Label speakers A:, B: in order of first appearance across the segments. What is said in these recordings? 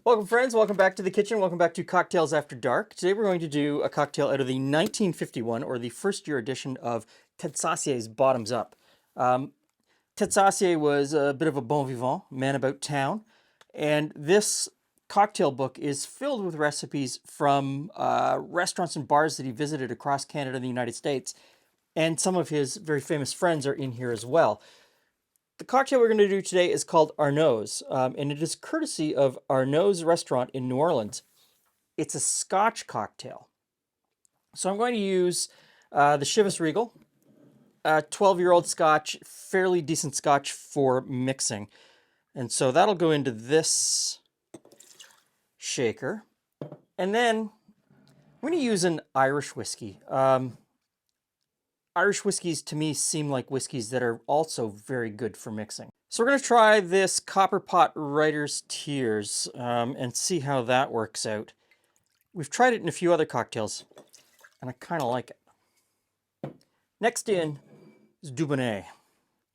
A: Welcome, friends. Welcome back to the kitchen. Welcome back to Cocktails After Dark. Today we're going to do a cocktail out of the 1951, or the first year edition of Ted Sassier's Bottoms Up. Ted Sassier was a bit of a bon vivant, man about town, and this cocktail book is filled with recipes from restaurants and bars that he visited across Canada and the United States, and some of his very famous friends are in here as well. The cocktail we're going to do today is called Arnaud's, and it is courtesy of Arnaud's restaurant in New Orleans. It's a Scotch cocktail. So I'm going to use the Chivas Regal, 12-year-old Scotch, fairly decent Scotch for mixing. And so that'll go into this shaker. And then I'm going to use an Irish whiskey. Irish whiskeys to me seem like whiskeys that are also very good for mixing. So we're going to try this Copper Pot Writer's Tears and see how that works out. We've tried it in a few other cocktails, and I kind of like it. Next in is Dubonnet,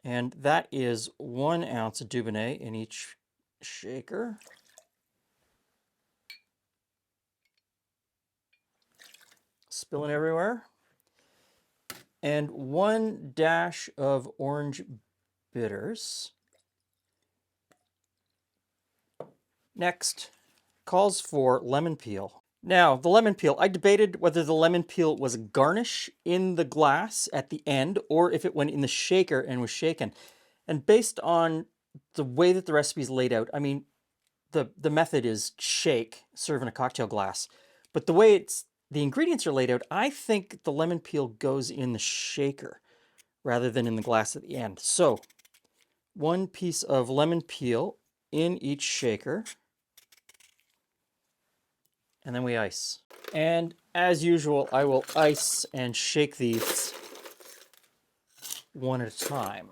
A: and that is 1 ounce of Dubonnet in each shaker. Spilling everywhere. And 1 dash of orange bitters. Next, calls for lemon peel. Now, the lemon peel, I debated whether the lemon peel was a garnish in the glass at the end or if it went in the shaker and was shaken. And based on the way that the recipe is laid out, I mean, the method is shake, serve in a cocktail glass. But the way the ingredients are laid out, I think the lemon peel goes in the shaker rather than in the glass at the end. So 1 piece of lemon peel in each shaker. And then we ice. And as usual, I will ice and shake these one at a time.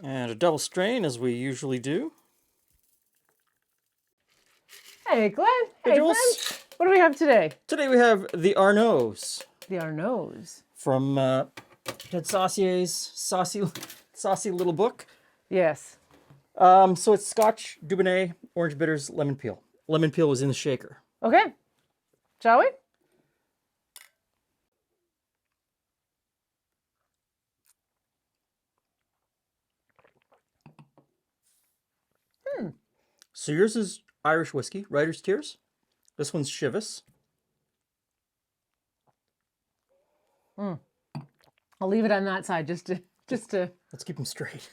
A: And a double strain, as we usually do.
B: Hey, Glenn.
A: Hey,
B: Hey,
A: Jules.
B: Glenn. What do we have today?
A: Today we have the Arnaud's.
B: The Arnaud's.
A: From Ted Sassier's saucy little book.
B: Yes.
A: So it's Scotch, Dubonnet, orange bitters, lemon peel. Lemon peel was in the shaker.
B: Okay. Shall we?
A: So yours is Irish whiskey, Writer's Tears. This one's Chivas.
B: I'll leave it on that side just to.
A: Let's keep them straight.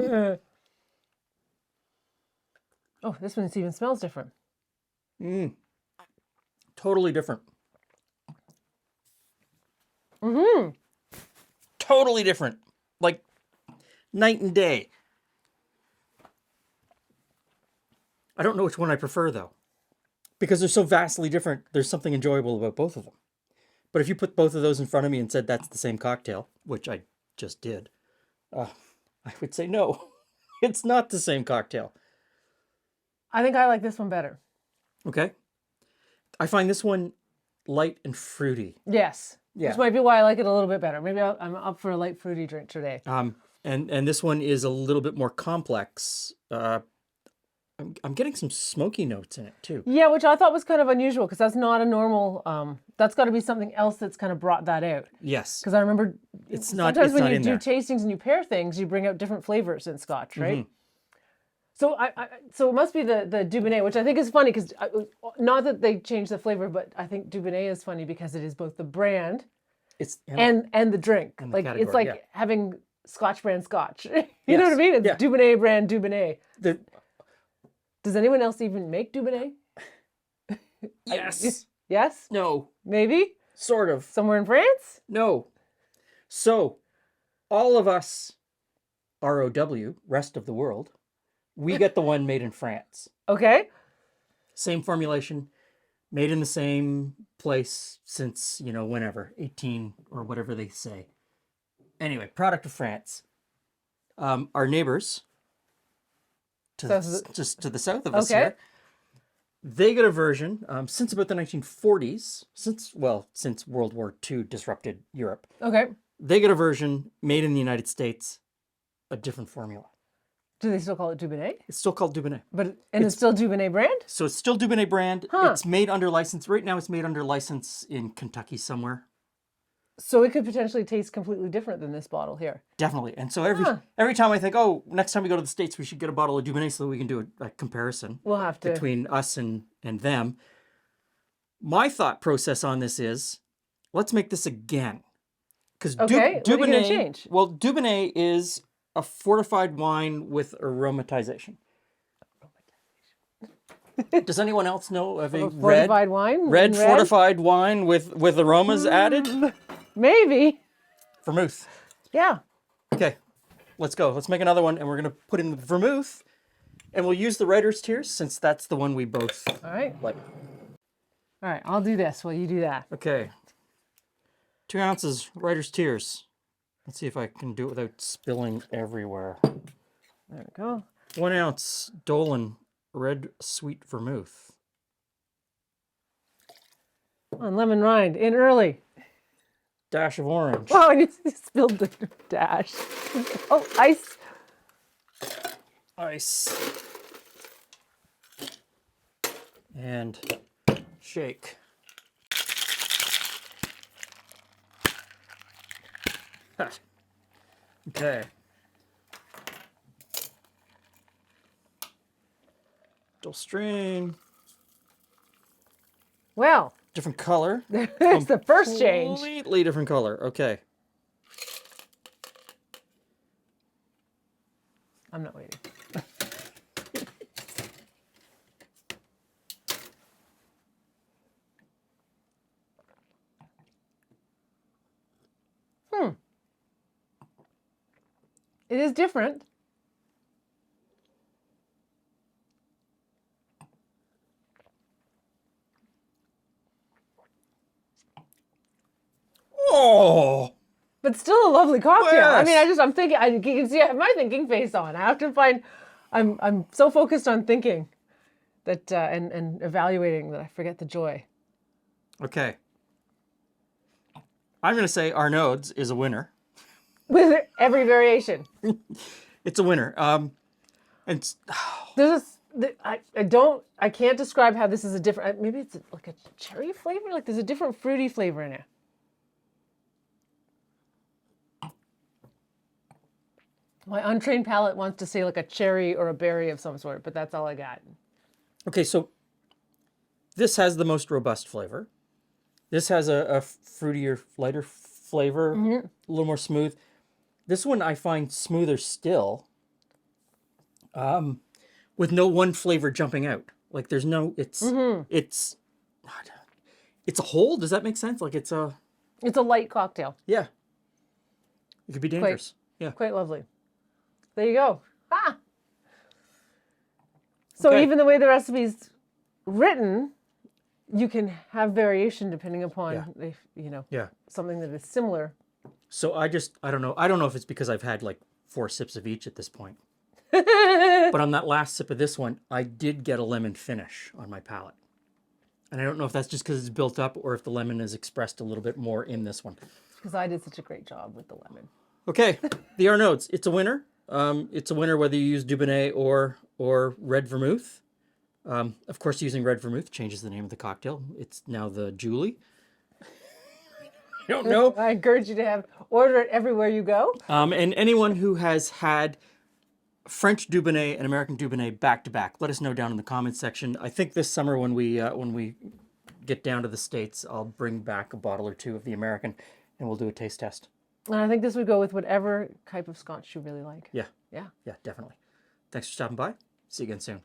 B: Oh, this one even smells different.
A: Totally different. Totally different. Like night and day. I don't know which one I prefer, though. Because they're so vastly different, there's something enjoyable about both of them. But if you put both of those in front of me and said that's the same cocktail, which I just did, I would say no. It's not the same cocktail.
B: I think I like this one better.
A: Okay? I find this one light and fruity.
B: Yes.
A: Yeah.
B: Which might be why I like it a little bit better. Maybe I'm up for a light fruity drink today.
A: And this one is a little bit more complex. I'm getting some smoky notes in it too.
B: Yeah, which I thought was kind of unusual because that's not a normal. That's got to be something else that's kind of brought that out.
A: Yes.
B: Because I remember
A: It's not.
B: sometimes
A: It's
B: when
A: not
B: you
A: in
B: do
A: there.
B: tastings and you pair things, you bring out different flavors in Scotch, right? So so it must be the Dubonnet, which I think is funny because not that they changed the flavor, but I think Dubonnet is funny because it is both the brand
A: It's
B: and the drink.
A: the
B: Like
A: category,
B: it's like
A: yeah.
B: having Scotch brand Scotch. You know what I mean? It's
A: yeah.
B: Dubonnet brand Dubonnet.
A: the
B: Does anyone else even make Dubonnet?
A: yes.
B: Yes?
A: No.
B: Maybe?
A: Sort of.
B: Somewhere in France?
A: No. So, all of us, ROW, rest of the world, we get the one made in France.
B: Okay.
A: Same formulation, made in the same place since, whenever, 18 or whatever they say. Anyway, product of France. Our neighbors, just to the south of us
B: Okay.
A: here, they get a version since about the 1940s, since World War II disrupted Europe.
B: Okay.
A: They get a version made in the United States, a different formula.
B: Do they still call it Dubonnet?
A: It's still called Dubonnet.
B: It's still Dubonnet brand?
A: So it's still Dubonnet brand.
B: Huh.
A: It's made under license. Right now it's made under license in Kentucky somewhere.
B: So it could potentially taste completely different than this bottle here.
A: Definitely. And so every time I think, oh, next time we go to the States, we should get a bottle of Dubonnet so that we can do a comparison
B: We'll have to.
A: between us and them. My thought process on this is, let's make this again. Because
B: Okay, what are you gonna change?
A: Well, Dubonnet is a fortified wine with aromatization. Does anyone else know of a
B: Fortified wine?
A: red
B: in
A: fortified wine with aromas added?
B: Maybe.
A: Vermouth.
B: Yeah.
A: Okay, let's go. Let's make another one, and we're gonna put in the vermouth, and we'll use the Writer's Tears since that's the one we both
B: All right.
A: like.
B: All right. I'll do this while you do that.
A: Okay. 2 ounces Writer's Tears. Let's see if I can do it without spilling everywhere.
B: There we go.
A: 1 ounce Dolan Red Sweet Vermouth.
B: On lemon rind in early.
A: Dash of orange.
B: Oh, and you spilled the dash. Oh, ice.
A: Ice. And shake. Okay. Still strain.
B: Well,
A: Different color.
B: there's the first change.
A: Completely different color. Okay.
B: I'm not waiting. It is different.
A: Oh,
B: But still a lovely cocktail. I mean,
A: Yes.
B: I'm thinking, you can see I have my thinking face on. I have to find, I'm so focused on thinking that, and evaluating that I forget the joy.
A: okay. I'm going to say Arnaud's is a winner.
B: With every variation.
A: It's a winner. And it's,
B: There's I can't describe how this is a different, maybe it's like a cherry flavor? Like there's a different fruity flavor in it. My untrained palate wants to say like a cherry or a berry of some sort, but that's all I got.
A: okay, so this has the most robust flavor. This has a fruitier, lighter flavor, a little more smooth. This one I find smoother still, with no one flavor jumping out. Like there's no, it's a whole. Does that make sense? Like it's a,
B: It's a light cocktail.
A: yeah. It could be dangerous. Yeah.
B: Quite lovely. There you go. Ah! So
A: Okay.
B: even the way the recipe's written, you can have variation depending upon if,
A: Yeah.
B: something that is similar.
A: So I don't know. I don't know if it's because I've had like 4 sips of each at this point. But on that last sip of this one, I did get a lemon finish on my palate. And I don't know if that's just because it's built up or if the lemon is expressed a little bit more in this one.
B: Because I did such a great job with the lemon.
A: Okay, the Arnaud's. It's a winner. It's a winner whether you use Dubonnet or red vermouth. Of course, using red vermouth changes the name of the cocktail. It's now the Julie. I don't know.
B: I encourage you to order it everywhere you go.
A: And anyone who has had French Dubonnet and American Dubonnet back to back, let us know down in the comments section. I think this summer when we get down to the States, I'll bring back a bottle or 2 of the American, and we'll do a taste test.
B: And I think this would go with whatever type of scotch you really like.
A: Yeah,
B: Yeah.
A: yeah, definitely. Thanks for stopping by. See you again soon.